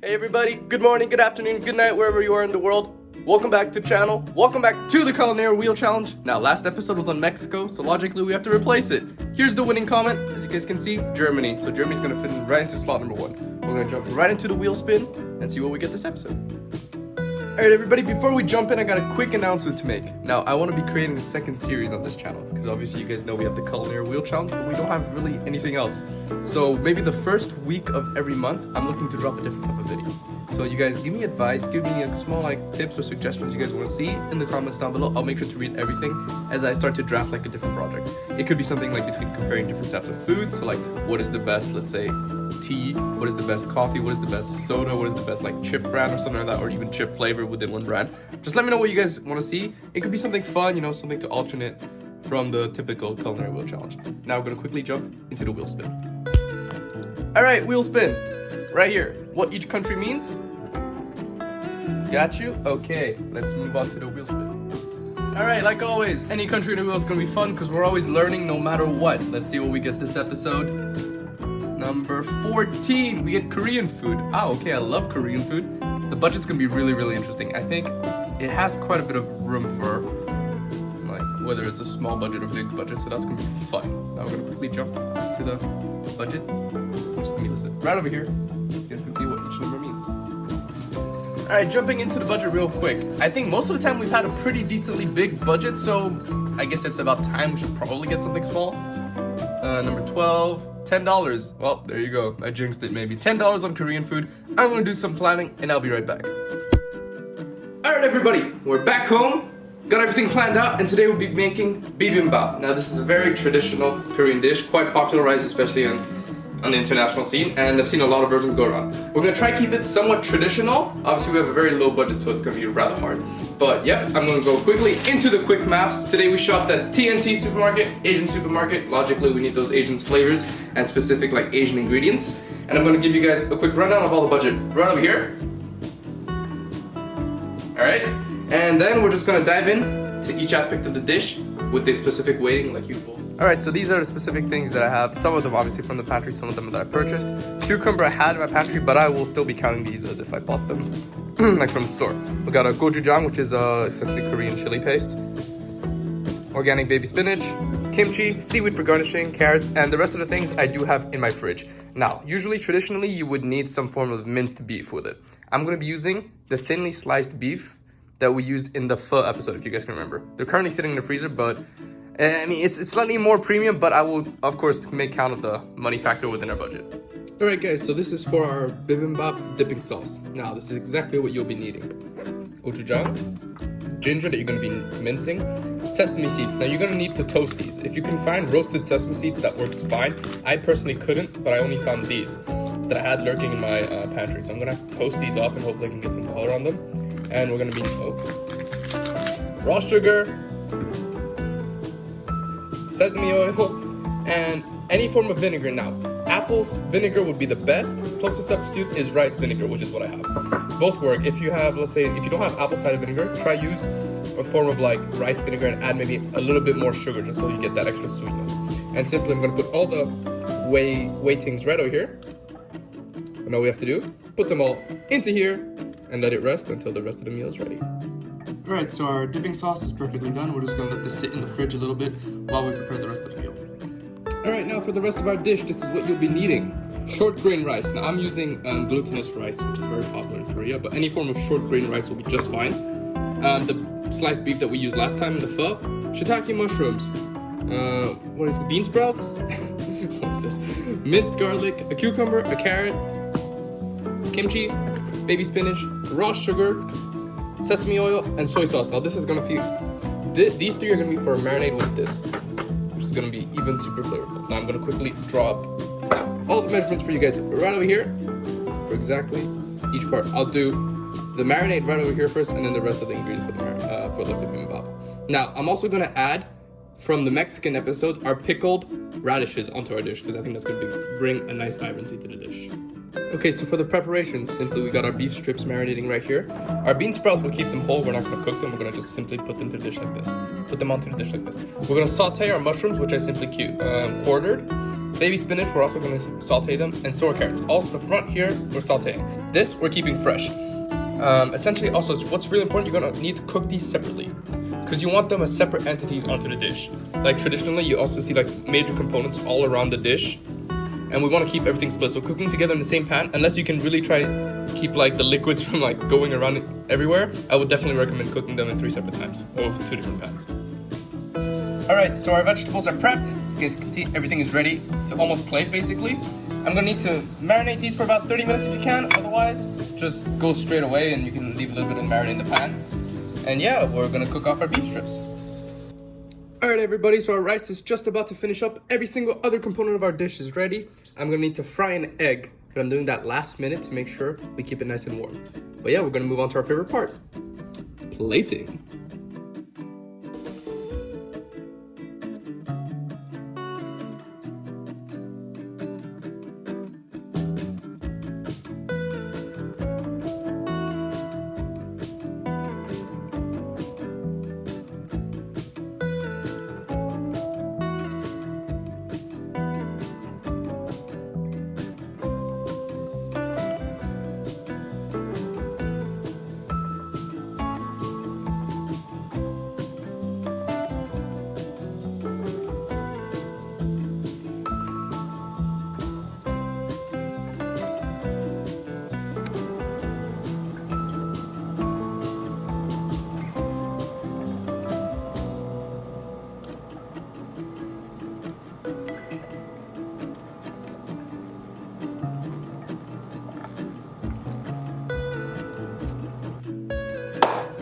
Hey everybody, good morning, good afternoon, good night, wherever you are in the world. Welcome back to the channel. Welcome back to the Culinary Wheel Challenge. Now, last episode was on Mexico, so logically we have to replace it. Here's the winning comment. As you guys can see, Germany. So Germany's gonna fit in right into slot number 1. We're gonna jump right into the wheel spin and see what we get this episode. Alright everybody, before we jump in, I got a quick announcement to make. Now, I want to be creating a second series on this channel, because obviously you guys know we have the Culinary Wheel Challenge, but we don't have really anything else. So maybe the first week of every month, I'm looking to drop a different type of video. So you guys give me advice, give me a small tips or suggestions you guys want to see in the comments down below. I'll make sure to read everything as I start to draft a different project. It could be something between comparing different types of food. So what is the best, let's say, tea, what is the best coffee, what is the best soda, what is the best chip brand or something like that, or even chip flavor within one brand. Just let me know what you guys want to see. It could be something fun, something to alternate from the typical Culinary Wheel Challenge. Now we're going to quickly jump into the wheel spin. Alright, wheel spin. Right here. What each country means. Got you? Okay, let's move on to the wheel spin. Alright, like always, any country in the wheel is going to be fun because we're always learning no matter what. Let's see what we get this episode. Number 14, we get Korean food. Okay, I love Korean food. The budget's going to be really, really interesting. I think it has quite a bit of room for, whether it's a small budget or big budget, so that's going to be fun. Now we're going to quickly jump to the budget. Just let me list it right over here. You guys can see what each number means. Alright, jumping into the budget real quick. I think most of the time we've had a pretty decently big budget, so I guess it's about time we should probably get something small. Number 12. $10. Well, there you go. I jinxed it maybe. $10 on Korean food. I'm gonna do some planning and I'll be right back. Alright everybody, we're back home. Got everything planned out and today we'll be making bibimbap. Now this is a very traditional Korean dish, quite popularized especially on the international scene, and I've seen a lot of versions go around. We're gonna try to keep it somewhat traditional. Obviously we have a very low budget, so it's gonna be rather hard. But yep, I'm gonna go quickly into the quick maths. Today we shopped at TNT supermarket, Asian supermarket. Logically we need those Asian flavors and specific Asian ingredients. And I'm gonna give you guys a quick rundown of all the budget right over here. Alright, and then we're just gonna dive in to each aspect of the dish with a specific weighting like usual. Alright, so these are the specific things that I have. Some of them obviously from the pantry, some of them that I purchased. Cucumber I had in my pantry, but I will still be counting these as if I bought them from the store. We got a gochujang, which is essentially Korean chili paste. Organic baby spinach, kimchi, seaweed for garnishing, carrots, and the rest of the things I do have in my fridge. Now, usually, traditionally, you would need some form of minced beef with it. I'm going to be using the thinly sliced beef that we used in the pho episode, if you guys can remember. They're currently sitting in the freezer, but it's slightly more premium, but I will, of course, make count of the money factor within our budget. Alright guys, so this is for our bibimbap dipping sauce. Now, this is exactly what you'll be needing. Gochujang, ginger that you're going to be mincing, sesame seeds. Now, you're going to need to toast these. If you can find roasted sesame seeds, that works fine. I personally couldn't, but I only found these that I had lurking in my pantry. So I'm going to toast these off and hopefully I can get some color on them. And we're going to be raw sugar, sesame oil, and any form of vinegar. Now, apple's vinegar would be the best. Closest substitute is rice vinegar, which is what I have. Both work. If you have, let's say, if you don't have apple cider vinegar, try use a form of rice vinegar and add maybe a little bit more sugar just so you get that extra sweetness. And simply, I'm going to put all the weightings right over here. And all we have to do, put them all into here and let it rest until the rest of the meal is ready. Alright, so our dipping sauce is perfectly done. We're just going to let this sit in the fridge a little bit while we prepare the rest of the meal. Alright, now for the rest of our dish, this is what you'll be needing. Short grain rice. Now I'm using glutinous rice, which is very popular in Korea, but any form of short grain rice will be just fine. The sliced beef that we used last time in the pho. Shiitake mushrooms. What is it? Bean sprouts? What is this? Minced garlic, a cucumber, a carrot, kimchi, baby spinach, raw sugar, sesame oil, and soy sauce. Now this is gonna be, these three are gonna be for a marinade with this, which is gonna be even super flavorful. Now I'm gonna quickly draw up all the measurements for you guys right over here for exactly each part. I'll do the marinade right over here first, and then the rest of the ingredients for the bibimbap. Now I'm also gonna add from the Mexican episode our pickled radishes onto our dish because I think that's gonna bring a nice vibrancy to the dish. Okay, so for the preparations, simply we got our beef strips marinating right here. Our bean sprouts, we'll keep them whole. We're not going to cook them. We're going to just simply put them to the dish like this. Put them onto the dish like this. We're going to saute our mushrooms, which I simply quartered. Baby spinach, we're also going to saute them, and so are carrots. Also, the front here, we're sauteing. This, we're keeping fresh. Essentially, also, what's really important, you're going to need to cook these separately, because you want them as separate entities onto the dish. Like traditionally, you also see like major components all around the dish, and we want to keep everything split. So cooking together in the same pan, unless you can really try keep like the liquids from like going around everywhere, I would definitely recommend cooking them in 3 separate times or with 2 different pans. Alright, so our vegetables are prepped. You guys can see everything is ready to almost plate basically. I'm gonna need to marinate these for about 30 minutes if you can, otherwise just go straight away and you can leave a little bit of marinade in the pan. And yeah, we're gonna cook off our beef strips. Alright everybody, so our rice is just about to finish up. Every single other component of our dish is ready. I'm gonna need to fry an egg, but I'm doing that last minute to make sure we keep it nice and warm. But yeah, we're gonna move on to our favorite part, plating.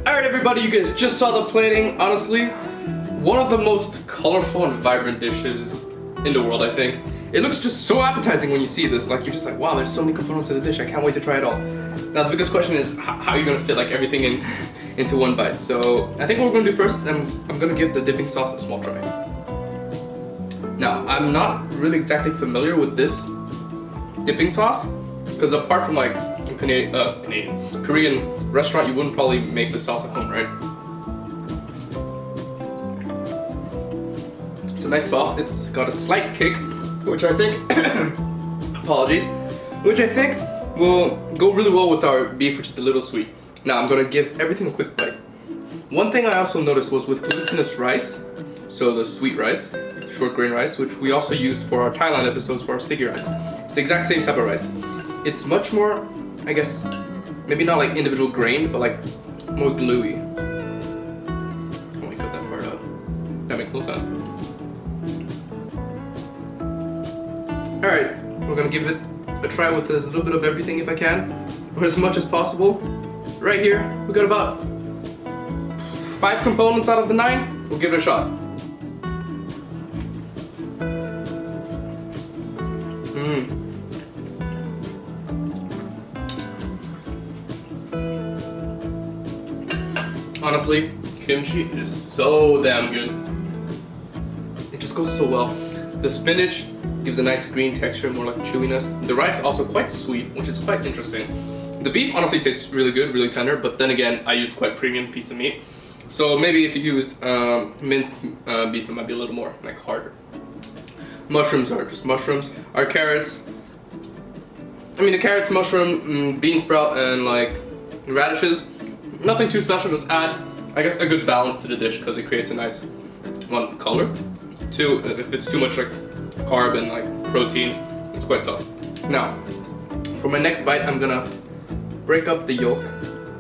Alright everybody, you guys just saw the plating. Honestly, one of the most colorful and vibrant dishes in the world, I think. It looks just so appetizing when you see this. Like, you're just like, wow, there's so many components in the dish. I can't wait to try it all. Now, the biggest question is, how are you gonna fit like everything into one bite? So, I think what we're gonna do first, I'm gonna give the dipping sauce a small try. Now, I'm not really exactly familiar with this dipping sauce, because apart from like Korean restaurant, you wouldn't probably make the sauce at home, right? It's a nice sauce. It's got a slight kick, which I think, apologies, which I think will go really well with our beef, which is a little sweet. Now I'm gonna give everything a quick bite. One thing I also noticed was with glutinous rice, so the sweet rice, short grain rice, which we also used for our Thailand episodes for our sticky rice. It's the exact same type of rice. It's much more, I guess, maybe not like individual grain, but like more gluey. Let me cut that part out. That makes no sense. Alright, we're gonna give it a try with a little bit of everything if I can, or as much as possible. Right here, we got about 5 components out of the 9. We'll give it a shot. Honestly, kimchi is so damn good. It just goes so well. The spinach gives a nice green texture, more like chewiness. The rice also quite sweet, which is quite interesting. The beef honestly tastes really good, really tender, but then again, I used quite premium piece of meat. So maybe if you used minced beef, it might be a little more like harder. Mushrooms are just mushrooms. Our carrots, I mean the carrots, mushroom, bean sprout, and like radishes. Nothing too special, just add, I guess, a good balance to the dish because it creates a nice, 1, color. 2, if it's too much like carb and like protein, it's quite tough. Now, for my next bite, I'm gonna break up the yolk.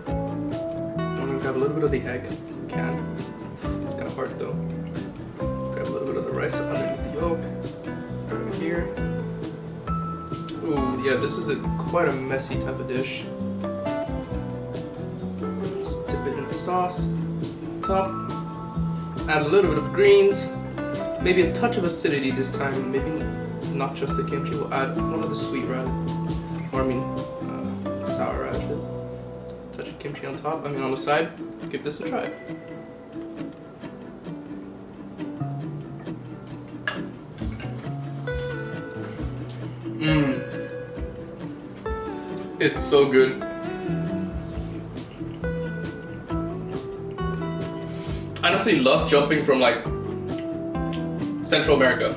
I'm gonna grab a little bit of the egg, if we can. It's kind of hard though. Grab a little bit of the rice underneath the yolk. Right here. Ooh, yeah, this is quite a messy type of dish. Sauce, top, add a little bit of greens, maybe a touch of acidity this time, maybe not just the kimchi, we'll add one of the sweet radishes, or I mean sour radishes, touch of kimchi on top, on the side. Give this a try. It's so good. I honestly love jumping from like Central America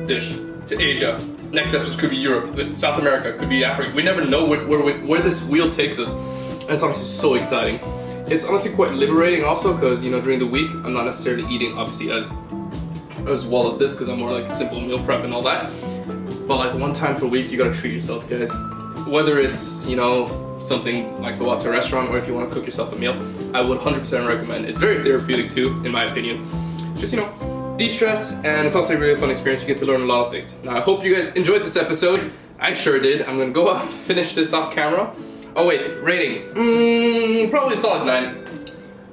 dish to Asia. Next episode could be Europe, South America, could be Africa. We never know where this wheel takes us. And it's honestly so exciting. It's honestly quite liberating also because, you know, during the week, I'm not necessarily eating obviously as well as this because I'm more like simple meal prep and all that. But like one time per week, you gotta treat yourself, guys. Whether it's, you know, something like go out to a restaurant or if you want to cook yourself a meal, I would 100% recommend. It's very therapeutic too, in my opinion. Just, you know, de-stress, and it's also a really fun experience. You get to learn a lot of things. Now, I hope you guys enjoyed this episode. I sure did. I'm gonna go out and finish this off camera. Oh wait, rating. Probably a solid 9.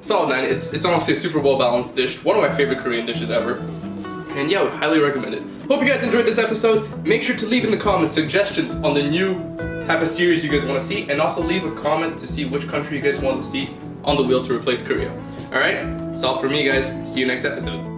Solid 9. It's honestly a super well balanced dish. One of my favorite Korean dishes ever. And yeah, I would highly recommend it. Hope you guys enjoyed this episode. Make sure to leave in the comments suggestions on the new type of series you guys want to see, and also leave a comment to see which country you guys want to see on the wheel to replace Korea. Alright, that's all for me, guys. See you next episode.